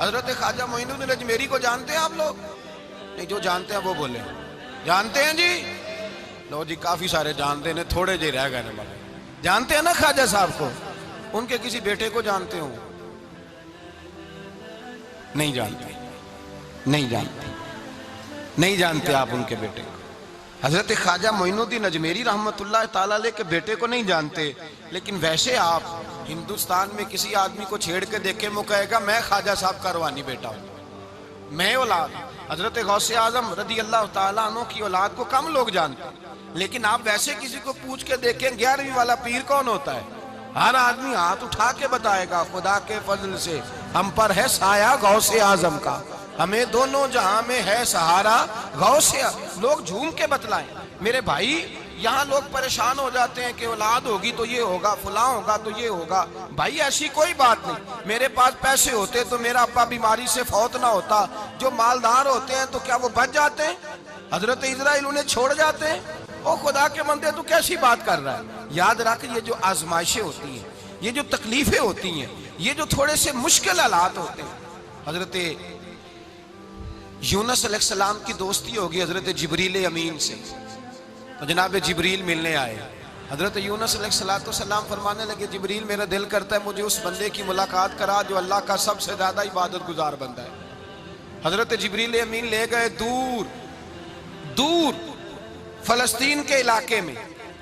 حضرت خواجہ معین الدین اجمیری کو جانتے ہیں آپ لوگ؟ نہیں، جو جانتے ہیں وہ بولیں جانتے ہیں جی؟ لو جی، کافی سارے جانتے ہیں، تھوڑے جی رہ گئے نا۔ جانتے ہیں نا خواجہ صاحب کو؟ ان کے کسی بیٹے کو جانتے ہوں؟ نہیں جانتے، نہیں جانتے، نہیں جانتے آپ ان کے بیٹے کو۔ حضرت خواجہ معین الدین اجمیری رحمت اللہ تعالیٰ علیہ کے بیٹے کو نہیں جانتے، لیکن ویسے آپ ہندوستان میں کسی آدمی کو چھیڑ کے دیکھیں، وہ کہے گا میں خواجہ صاحب کا روحانی بیٹا ہوں، میں اولاد۔ حضرت غوث اعظم رضی اللہ تعالیٰ عنہ کی اولاد کو کم لوگ جانتے ہیں، لیکن آپ ویسے کسی کو پوچھ کے دیکھیں 11ویں والا پیر کون ہوتا ہے، ہر آدمی ہاتھ اٹھا کے بتائے گا خدا کے فضل سے ہم پر ہے سایہ غوث اعظم کا، ہمیں دونوں جہاں میں ہے سہارا غوث اعظم۔ لوگ جھوم کے بتلائیں میرے بھائی، یہاں لوگ پریشان ہو جاتے ہیں کہ اولاد ہوگی تو یہ ہوگا، فلاں ہوگا تو یہ ہوگا۔ بھائی ایسی کوئی بات نہیں، میرے پاس پیسے ہوتے تو میرا ابا بیماری سے فوت نہ ہوتا۔ جو مالدار ہوتے ہیں تو کیا وہ بچ جاتے ہیں؟ حضرت اسرائیل انہیں چھوڑ جاتے ہیں؟ او خدا کے بندے تو کیسی بات کر رہا ہے؟ یاد رکھ، یہ جو آزمائشیں ہوتی ہیں، یہ جو تکلیفیں ہوتی ہیں، یہ جو تھوڑے سے مشکل حالات ہوتے ہیں۔ حضرت یونس علیہ السلام کی دوستی ہوگی حضرت جبریل امین سے، تو جناب جبریل ملنے آئے۔ حضرت یونس علیہ السلام فرمانے لگے جبریل میرا دل کرتا ہے مجھے اس بندے کی ملاقات کرا جو اللہ کا سب سے زیادہ عبادت گزار بندہ ہے۔ حضرت جبریل امین لے گئے دور دور فلسطین کے علاقے میں،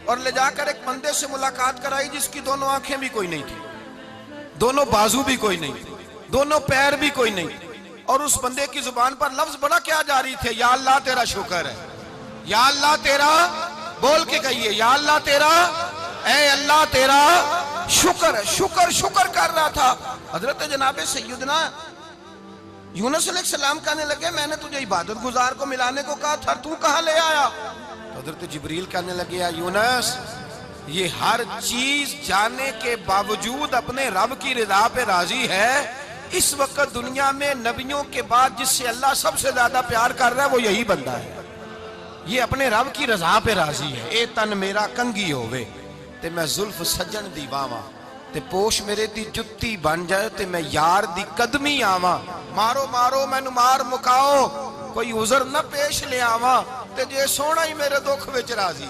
اور لے جا کر ایک بندے سے ملاقات کرائی جس کی دونوں آنکھیں بھی کوئی نہیں تھی، دونوں بازو بھی کوئی نہیں تھی، دونوں پیر بھی کوئی نہیں تھی، اور اس بندے کی زبان پر لفظ بڑا کیا جاری تھے، یا اللہ تیرا شکر ہے، یا اللہ تیرا، بول کے کہیے یا اللہ تیرا، اے اللہ تیرا شکر ہے۔ شکر شکر کر رہا تھا۔ حضرت جناب سیدنا یونس علیہ السلام کہنے لگے میں نے تجھے عبادت گزار کو ملانے کو کہا تھا، تو کہاں لے آیا؟ حضرت جبریل کہنے لگے یا یونس، یہ ہر چیز جانے کے باوجود اپنے رب کی رضا پہ راضی ہے۔ اس وقت دنیا میں نبیوں کے بعد جس سے اللہ سب سے زیادہ پیار کر رہا ہے وہ یہی بندہ ہے، یہ اپنے رب کی رضا پہ راضی ہے۔ اے تن میرا کنگی ہووے تے میں زلف سجن دی باواں، تے پوش میرے دی جتی بن جائے تے میں یار دی قدمی آواں، مارو مارو مینو مار مکاؤ کوئی عذر نہ پیش لے آواں، تے جے سونا ہی میرے دکھ وچ راضی،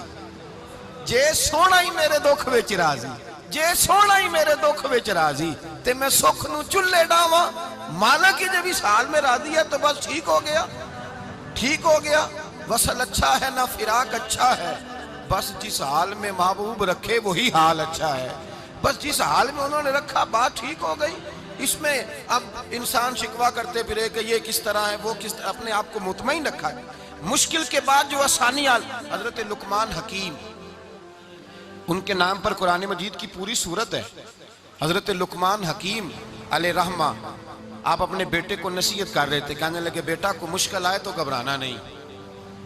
جے سونا ہی میرے دکھ وچ راضی، جے سونا ہی میرے دکھ وچ راضی، تے میں سکھ نو چلے ڈاواں۔ مانا کہ جب اس حال میں راضی ہے تو بس ٹھیک ہو گیا، ٹھیک ہو گیا۔ وصل اچھا ہے نہ فراق اچھا ہے، بس جس حال میں محبوب رکھے وہی حال اچھا ہے۔ بس جس حال میں انہوں نے رکھا بات ٹھیک ہو گئی۔ اس میں اب انسان شکوہ کرتے پھرے کہ یہ کس طرح ہے وہ کس طرح، اپنے آپ کو مطمئن رکھا ہے۔ مشکل کے بعد جو آسانی حضرت لقمان حکیم، ان کے نام پر قرآن مجید کی پوری سورت ہے۔ حضرت لقمان حکیم علیہ رحمہ آپ اپنے بیٹے کو نصیحت کر رہے تھے، کہنے لگے بیٹا کو مشکل آئے تو گھبرانا نہیں،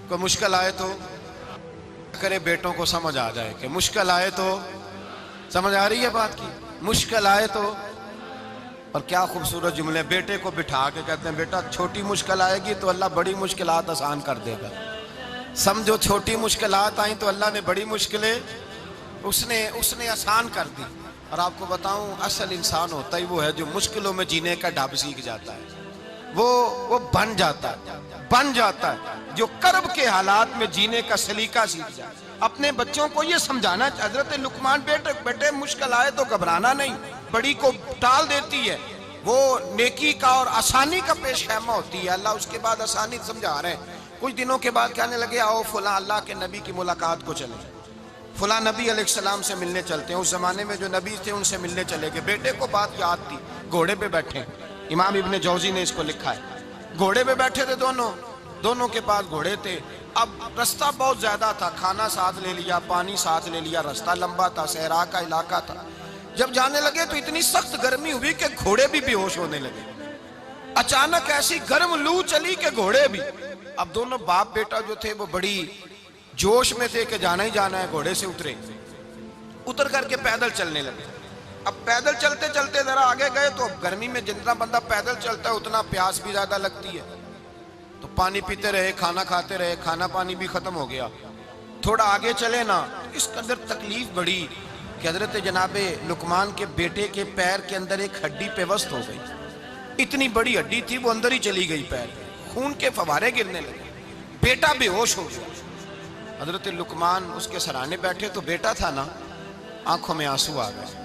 کوئی مشکل آئے تو کرے بیٹوں کو سمجھ آ جائے کہ مشکل آئے تو، سمجھ آ رہی ہے بات کی، مشکل آئے تو۔ اور کیا خوبصورت جملے، بیٹے کو بٹھا کے کہتے ہیں بیٹا چھوٹی مشکل آئے گی تو اللہ بڑی مشکلات آسان کر دے گا، سمجھو چھوٹی مشکلات آئیں تو اللہ نے بڑی مشکلیں اس نے آسان کر دی۔ اور آپ کو بتاؤں اصل انسان ہوتا ہی وہ ہے جو مشکلوں میں جینے کا ڈھب سیکھ جاتا ہے، وہ بن جاتا ہے جو کرب کے حالات میں جینے کا سلیقہ سیکھ جائے۔ اپنے بچوں کو یہ سمجھانا، حضرت لقمان بیٹے مشکل آئے تو گھبرانا نہیں، بڑی کو ٹال دیتی ہے، وہ نیکی کا اور آسانی کا پیش خیمہ ہوتی ہے۔ اللہ اس کے بعد آسانی سمجھا رہے ہیں۔ کچھ دنوں کے بعد کہنے لگے آؤ فلاں اللہ کے نبی کی ملاقات کو چلیں، فلاں نبی علیہ السلام سے ملنے چلتے ہیں۔ اس زمانے میں جو نبی تھے ان سے ملنے چلے گئے۔ بیٹے کو بات یاد تھی، گھوڑے پہ بیٹھے، امام ابن جوزی نے اس کو لکھا ہے، گھوڑے پہ بیٹھے تھے دونوں کے پاس گھوڑے تھے۔ اب رستہ بہت زیادہ تھا، کھانا ساتھ لے لیا، پانی ساتھ لے لیا، رستہ لمبا تھا، صحرا کا علاقہ تھا۔ جب جانے لگے تو اتنی سخت گرمی ہوئی کہ گھوڑے بھی بے ہوش ہونے لگے۔ اچانک ایسی گرم لو چلی کہ گھوڑے بھی، اب دونوں باپ بیٹا جو تھے وہ بڑی جوش میں تھے کہ جانا ہی جانا ہے، گھوڑے سے اتر کر کے پیدل چلنے لگے۔ اب پیدل چلتے چلتے ذرا آگے گئے تو گرمی میں جتنا بندہ پیدل چلتا ہے اتنا پیاس بھی زیادہ لگتی ہے، تو پانی پیتے رہے، کھانا کھاتے رہے، کھانا پانی بھی ختم ہو گیا۔ تھوڑا آگے چلے نا، اس کے اندر تکلیف بڑی کہ حضرت جناب لقمان کے بیٹے کے پیر کے اندر ایک ہڈی پیوست ہو گئی، اتنی بڑی ہڈی تھی وہ اندر ہی چلی گئی پیر، خون کے فوارے گرنے لگے، بیٹا بے ہوش ہو گیا۔ حضرت لقمان اس کے سرانے بیٹھے تو بیٹا تھا نا، آنکھوں میں آنسو آ گئے۔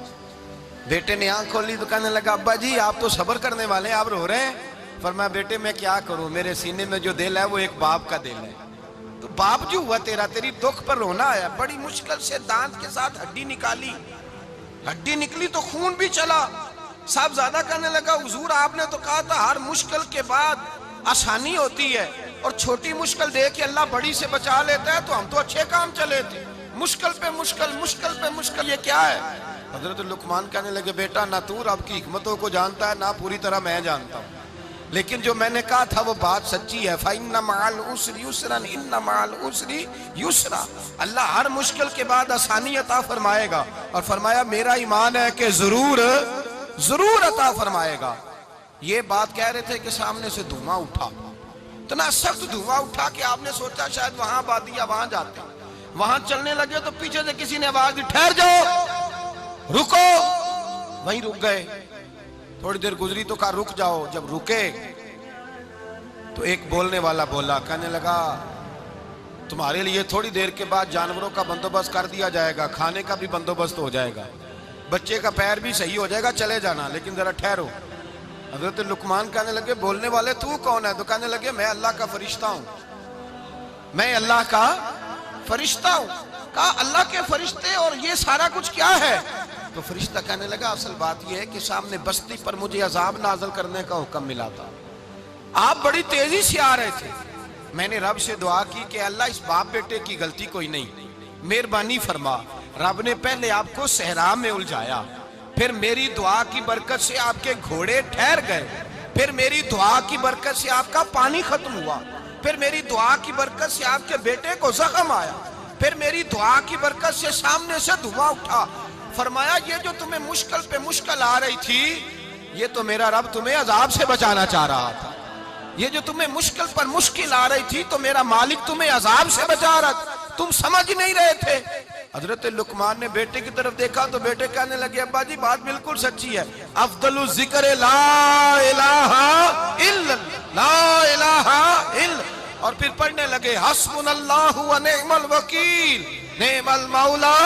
بیٹے نے آنکھ کھولی تو کہنے لگا ابا جی آپ تو صبر کرنے والے ہیں، آپ رو رہے ہیں؟ فرمایا بیٹے میں کیا کروں، میرے سینے میں جو دل ہے وہ ایک باپ کا دل ہے، تو باپ جو ہوا تیرا، تیری دکھ پر رونا آیا۔ بڑی مشکل سے دانت کے ساتھ ہڈی نکالی، ہڈی نکلی تو خون بھی چلا۔ صاحب زیادہ کہنے لگا حضور آپ نے تو کہا تھا ہر مشکل کے بعد آسانی ہوتی ہے، اور چھوٹی مشکل دے کے اللہ بڑی سے بچا لیتا ہے، تو ہم تو اچھے کام چلے تھے، مشکل پہ مشکل، مشکل پہ مشکل، یہ کیا ہے؟ حضرت لقمان کہنے لگے بیٹا نہ تو رب کی حکمتوں کو جانتا ہے نہ پوری طرح میں جانتا ہوں، لیکن جو میں نے کہا تھا وہ بات سچی ہے۔ فَإِنَّ مَعَ الْعُسْرِ يُسْرًا إِنَّ مَعَ الْعُسْرِ يُسْرًا، اللہ ہر مشکل کے بعد آسانی عطا فرمائے گا، اور فرمایا میرا ایمان ہے کہ ضرور ضرور عطا فرمائے گا۔ یہ بات کہہ رہے تھے کہ سامنے سے دھواں اٹھا، اتنا سخت دھواں اٹھا کہ آپ نے سوچا شاید وہاں بادیا وہاں جاتے ہیں۔ وہاں چلنے لگے تو پیچھے سے کسی نے آواز دی ٹھہر جاؤ، رکو، وہیں رک گئے۔ تھوڑی دیر گزری تو کہا رک جاؤ، جب رکے تو ایک بولنے والا بولا، کہنے لگا تمہارے لیے تھوڑی دیر کے بعد جانوروں کا بندوبست کر دیا جائے گا، کھانے کا بھی بندوبست ہو جائے گا، بچے کا پیر بھی صحیح ہو جائے گا، چلے جانا لیکن ذرا ٹھہرو۔ حضرت لقمان کہنے لگے بولنے والے تو کون ہے؟ تو کہنے لگے میں اللہ کا فرشتہ ہوں، میں اللہ کا فرشتہ ہوں۔ کہا اللہ کے فرشتے اور یہ سارا کچھ کیا ہے؟ تو فرشتہ کہنے لگا اصل بات یہ ہے کہ سامنے بستی پر مجھے عذاب نازل کرنے کا حکم ملا تھا، آپ بڑی تیزی سے آ رہے تھے، میں نے رب سے دعا کی کہ اللہ اس باپ بیٹے کی غلطی کوئی نہیں، مہربانی فرما۔ رب نے پہلے آپ کو صحرا میں الجھایا، پھر میری دعا کی برکت سے آپ کے گھوڑے ٹھہر گئے، پھر میری دعا کی برکت سے آپ کا پانی ختم ہوا، پھر میری دعا کی برکت سے آپ کے بیٹے کو زخم آیا، پھر میری دعا کی برکت سے سامنے سے دھواں اٹھا۔ فرمایا یہ جو تمہیں مشکل پہ مشکل آ رہی تھی، یہ تو میرا رب تمہیں عذاب سے بچانا چاہ رہا تھا، یہ جو تمہیں مشکل پر مشکل آ رہی تھی تو میرا مالک تمہیں عذاب سے بچا رہا تھا، تم سمجھ نہیں رہے تھے۔ حضرت لقمان نے بیٹے کی طرف دیکھا تو بیٹے کہنے لگے ابا جی بات بالکل سچی ہے، افضل الذکر لا الہ الا لا الہ الا، اور پھر پڑھنے لگے حسبنا اللہ و نعم الوکیل نعم المولا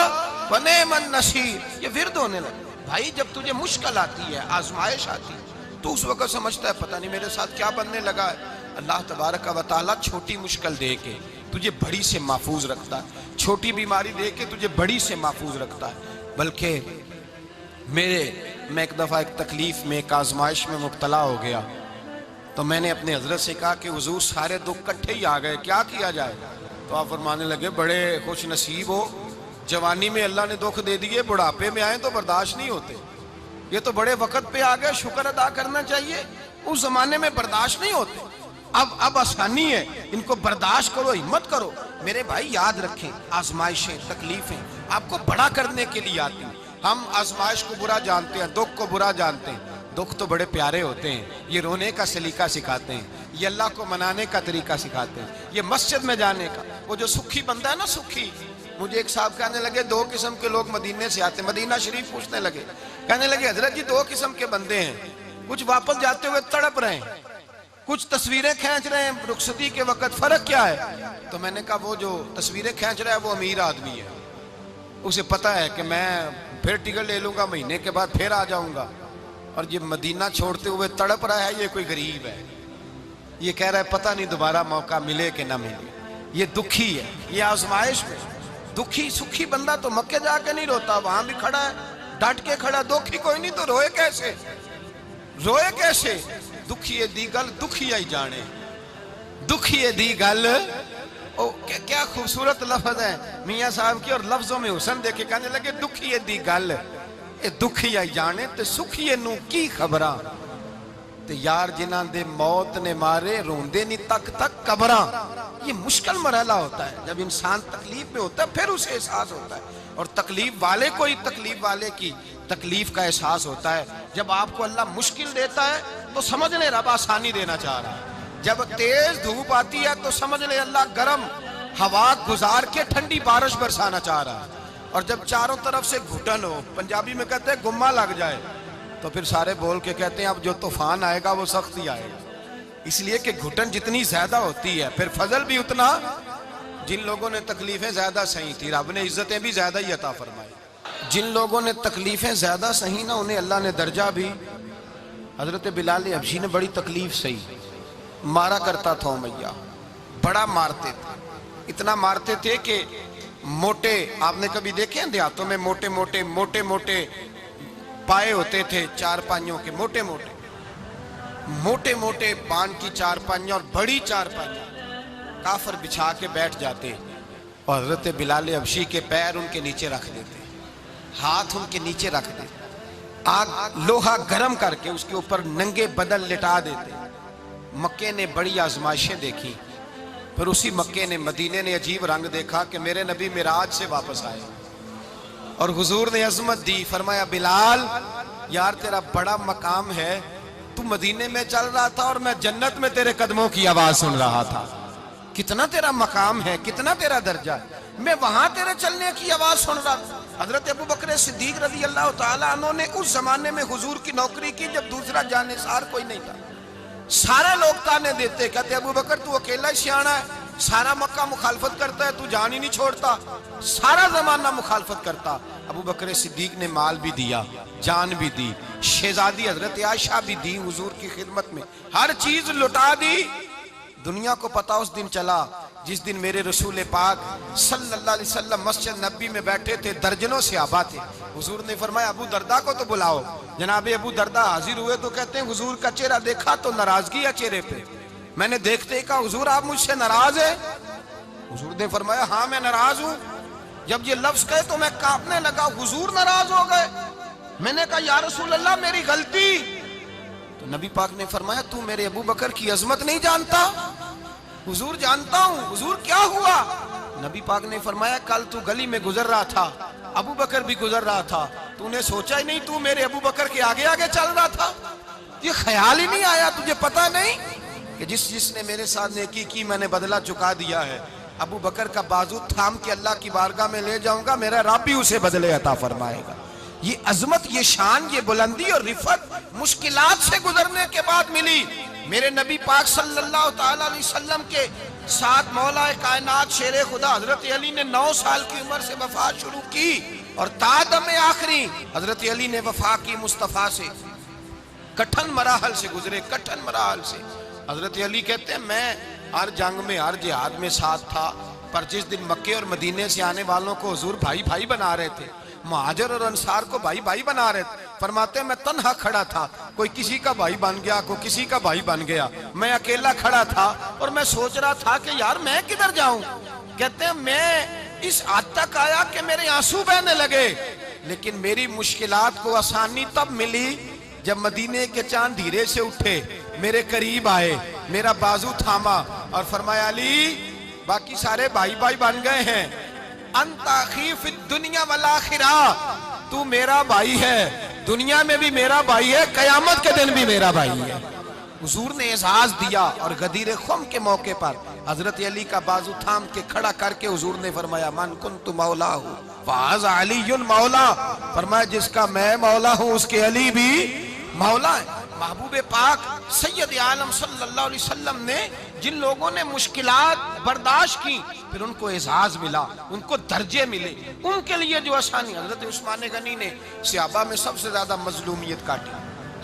و نعم النصیر۔ یہ ورد ہونے لگے۔ بھائی جب تجھے مشکل آتی ہے، آزمائش آتی ہے، تو اس وقت سمجھتا ہے پتہ نہیں میرے ساتھ کیا بننے لگا ہے۔ اللہ تبارک و تعالیٰ چھوٹی مشکل دے کے تجھے بڑی سے محفوظ رکھتا ہے، چھوٹی بیماری دے کے تجھے بڑی سے محفوظ رکھتا ہے۔ بلکہ میں ایک دفعہ ایک تکلیف میں ایک آزمائش میں مبتلا ہو گیا، تو میں نے اپنے حضرت سے کہا کہ حضور سارے دکھ کٹھے ہی آ گئے، کیا کیا جائے؟ تو آپ فرمانے لگے بڑے خوش نصیب ہو، جوانی میں اللہ نے دکھ دے دیے، بڑھاپے میں آئے تو برداشت نہیں ہوتے، یہ تو بڑے وقت پہ آ گئے، شکر ادا کرنا چاہیے، اس زمانے میں برداشت نہیں ہوتے، اب آسانی ہے، ان کو برداشت کرو، ہمت کرو۔ میرے بھائی یاد رکھیں آزمائشیں تکلیفیں آپ کو بڑا کرنے کے لیے آتی ہیں۔ ہم آزمائش کو برا جانتے ہیں، دکھ کو برا جانتے ہیں، دکھ تو بڑے پیارے ہوتے ہیں، یہ رونے کا سلیقہ سکھاتے ہیں، یہ اللہ کو منانے کا طریقہ سکھاتے ہیں، یہ مسجد میں جانے کا۔ وہ جو سکھی بندہ ہے نا سکھی، مجھے ایک صاحب کہنے لگے دو قسم کے لوگ مدینے سے آتے ہیں، مدینہ شریف پوچھنے لگے، کہنے لگے حضرت جی دو قسم کے بندے ہیں، کچھ واپس جاتے ہوئے تڑپ رہے ہیں، کچھ تصویریں کھینچ رہے ہیں رخصتی کے وقت، فرق کیا ہے؟ تو میں نے کہا وہ جو تصویریں کھینچ رہا ہے وہ امیر آدمی ہے، اسے پتہ ہے کہ میں پھر ٹکٹ لے لوں گا، مہینے کے بعد پھر آ جاؤں گا، اور یہ مدینہ چھوڑتے ہوئے تڑپ رہا ہے یہ کوئی غریب ہے، یہ کہہ رہا ہے پتہ نہیں دوبارہ موقع ملے کہ نہ ملے، یہ دکھی ہے، یہ آزمائش میں دکھی۔ سکھی بندہ تو مکے جا کے نہیں روتا، وہاں بھی کھڑا ہے ڈٹ کے کھڑا، دکھی کوئی نہیں تو روئے کیسے؟ روئے کیسے؟ دکھیے دی گل دکھیا ہی جانے، دکھیے دی گل، کیا خوبصورت لفظ ہے میاں صاحب کی، اور لفظوں میں حسن دیکھے کہنے لگے دکھیے دی گل اے دکھیا ہی جانے تے سکھیے نو کی خبراں، تے یار جنہاں دے موت نے مارے روندے نہیں تک تک قبراں۔ یہ مشکل مرحلہ ہوتا ہے، جب انسان تکلیف میں ہوتا ہے پھر اسے احساس ہوتا ہے، اور تکلیف والے کو ہی تکلیف والے کی تکلیف کا احساس ہوتا ہے۔ جب آپ کو اللہ مشکل دیتا ہے تو سمجھ لیں رب آسانی دینا چاہ رہا ہے، جب تیز دھوپ آتی ہے تو سمجھ لیں اللہ گرم ہوا گزار کے ٹھنڈی بارش برسانا چاہ رہا ہے، اور جب چاروں طرف سے گھٹن ہو، پنجابی میں کہتے ہیں گمہ لگ جائے، تو پھر سارے بول کے کہتے ہیں اب جو طوفان آئے گا وہ سخت ہی آئے گا، اس لیے کہ گھٹن جتنی زیادہ ہوتی ہے پھر فضل بھی اتنا۔ جن لوگوں نے تکلیفیں زیادہ سہی تھی رب نے عزتیں بھی زیادہ ہی عطا فرمائی، جن لوگوں نے تکلیفیں زیادہ سہی نا انہیں اللہ نے درجہ بھی۔ حضرت بلال حبشی نے بڑی تکلیف سہی، مارا کرتا تھا امیہ، بڑا مارتے تھے، اتنا مارتے تھے کہ موٹے، آپ نے کبھی دیکھے ہیں دیہاتوں میں موٹے موٹے پائے ہوتے تھے چار پائیوں کے، موٹے موٹے پان کی چار پائیاں اور بڑی چار پائیاں کافر بچھا کے بیٹھ جاتے اور حضرت بلال حبشی کے پیر ان کے نیچے رکھ دیتے، ہاتھ ان کے نیچے رکھ دیتے، آگ لوہا گرم کر کے اس کے اوپر ننگے بدن لٹا دیتے۔ مکے نے بڑی آزمائشیں دیکھی، پھر اسی مکے نے مدینے نے عجیب رنگ دیکھا کہ میرے نبی معراج سے واپس آئے اور حضور نے عظمت دی، فرمایا بلال یار تیرا بڑا مقام ہے، تو مدینے میں چل رہا تھا اور میں جنت میں تیرے قدموں کی آواز سن رہا تھا، کتنا تیرا مقام ہے، کتنا تیرا درجہ ہے، میں وہاں تیرے چلنے کی آواز سن رہا تھا۔ حضرت ابو بکر صدیق رضی اللہ تعالیٰ عنہ نے اس زمانے میں حضور کی نوکری کی جب دوسرا جانثار کوئی نہیں تھا، سارے لوگ تانے دیتے، کہتے ابو بکر تو اکیلا ہی سیانا ہے، سارا مکہ مخالفت کرتا ہے، تو جان ہی نہیں چھوڑتا، سارا زمانہ مخالفت کرتا۔ ابو بکر صدیق نے مال بھی دیا، جان بھی دی، شہزادی حضرت عائشہ بھی دی حضور کی خدمت میں، ہر چیز لٹا دی۔ دنیا کو پتا اس دن چلا جس دن میرے رسول پاک صلی اللہ علیہ وسلم مسجد نبی میں بیٹھے تھے، درجنوں صحابہ تھے، حضور نے فرمایا ابو دردہ کو تو بلاؤ۔ جناب ابو دردہ حاضر ہوئے تو کہتے ہیں حضور کا چہرہ دیکھا تو ناراضگی ہے چہرے پہ، میں نے دیکھتے ہی کہا حضور آپ مجھ سے ناراض ہیں؟ حضور نے فرمایا ہاں میں ناراض ہوں۔ جب یہ لفظ کہے تو میں کانپنے لگا، حضور ناراض ہو گئے؟ میں نے کہا یا رسول اللہ میری غلطی۔ تو نبی پاک نے فرمایا تو میرے ابو بکر کی عظمت نہیں جانتا؟ حضور جانتا ہوں۔ حضور کیا ہوا؟ نبی پاک نے فرمایا کل تو گلی میں گزر رہا تھا، ابو بکر بھی گزر رہا تھا، تو نے سوچا ہی نہیں تو میرے ابو بکر کے آگے آگے چل رہا تھا، یہ خیال ہی نہیں آیا، تجھے پتا نہیں کہ جس نے میرے ساتھ نیکی کی میں نے بدلہ چکا دیا ہے، ابو بکر کا بازو تھام کے اللہ کی بارگاہ میں لے جاؤں گا، میرا رب بھی اسے بدلے عطا فرمائے گا۔ یہ عظمت، یہ شان، یہ بلندی اور رفعت مشکلات سے گزرنے کے بعد ملی۔ میرے نبی پاک صلی اللہ تعالیٰ علیہ وسلم کے ساتھ مولا کائنات شیر خدا حضرت علی نے 9 سال کی عمر سے وفا شروع کی اور تا دم آخری حضرت علی نے وفا کی مصطفیٰ سے، کٹھن مراحل سے گزرے، کٹھن مراحل سے۔ حضرت علی کہتے ہیں میں ہر جنگ میں ہر جہاد میں ساتھ تھا، پر جس دن مکے اور مدینے سے آنے والوں کو حضور بھائی بھائی بنا رہے تھے، مہاجر اور انصار کو بھائی بھائی بنا رہے تھے، فرماتے ہیں میں تنہا کھڑا تھا، کوئی کسی کا بھائی بن گیا، کوئی کسی کا بھائی بن گیا، میں اکیلا کھڑا تھا اور میں سوچ رہا تھا کہ یار میں کدھر جاؤں۔ کہتے ہیں میں اس حد تک آیا کہ میرے آنسو بہنے لگے، لیکن میری مشکلات کو آسانی تب ملی جب مدینے کے چاند دھیرے سے اٹھے، میرے قریب آئے، میرا بازو تھاما اور فرمایا علی باقی سارے بھائی بھائی بن گئے ہیں، انت اخی فی الدنیا والآخرہ، تو میرا بھائی ہے، دنیا میں بھی میرا بھائی ہے، قیامت کے دن بھی میرا بھائی ہے۔ حضور نے اعزاز دیا اور غدیر خم کے موقع پر حضرت علی کا بازو تھام کے کھڑا کر کے حضور نے فرمایا من کنت مولا ہوں فہذا علی مولا، فرمایا جس کا میں مولا ہوں اس کے علی بھی مولا ہے۔ محبوب پاک سید عالم صلی اللہ علیہ وسلم نے جن لوگوں نے مشکلات برداشت کی پھر ان کو اعزاز ملا، ان کو درجے ملے، ان کے لیے جو آسانی۔ حضرت عثمان غنی نے صحابہ میں سب سے زیادہ مظلومیت کاٹی،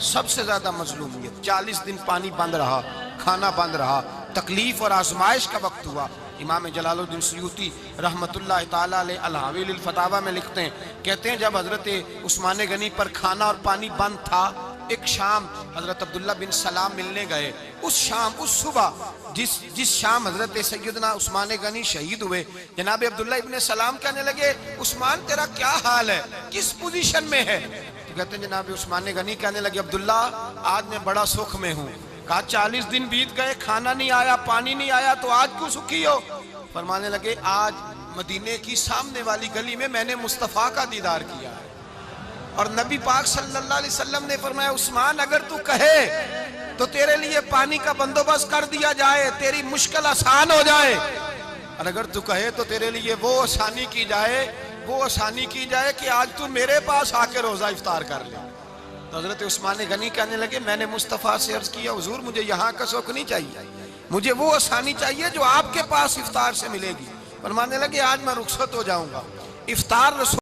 سب سے زیادہ مظلومیت، 40 دن پانی بند رہا، کھانا بند رہا، تکلیف اور آزمائش کا وقت ہوا۔ امام جلال الدین سیوطی رحمت اللہ تعالیٰ علیہ الحاویل الفتاوی میں لکھتے ہیں، کہتے ہیں جب حضرت عثمان غنی پر کھانا اور پانی بند تھا، ایک شام حضرت عبداللہ بن سلام ملنے گئے، اس شام، اس صبح جس شام حضرت سیدنا عثمان غنی شہید ہوئے، جناب عبداللہ ابن سلام کہنے لگے عثمان تیرا کیا حال ہے، کس پوزیشن میں ہے؟ تو کہتے ہیں جناب عثمان غنی کہنے لگے عبداللہ آج میں بڑا سکھ میں ہوں۔ کہا 40 دن بیت گئے، کھانا نہیں آیا، پانی نہیں آیا، تو آج کیوں سکھی ہو؟ فرمانے لگے آج مدینے کی سامنے والی گلی میں نے مصطفیٰ کا دیدار کیا ہے، اور نبی پاک صلی اللہ علیہ وسلم نے فرمایا عثمان اگر تو کہے تو تیرے لیے پانی کا بندوبست کر دیا جائے، تیری مشکل آسان ہو جائے، اور اگر تو کہے تو تیرے لیے وہ آسانی کی جائے کہ آج تو میرے پاس آ کے روزہ افطار کر لے۔ تو حضرت عثمان غنی کہنے لگے میں نے مصطفیٰ سے عرض کیا حضور مجھے یہاں کا سکھ نہیں چاہیے، مجھے وہ آسانی چاہیے جو آپ کے پاس افطار سے ملے گی۔ فرمانے لگے آج میں رخصت ہو جاؤں گا، افطار رسول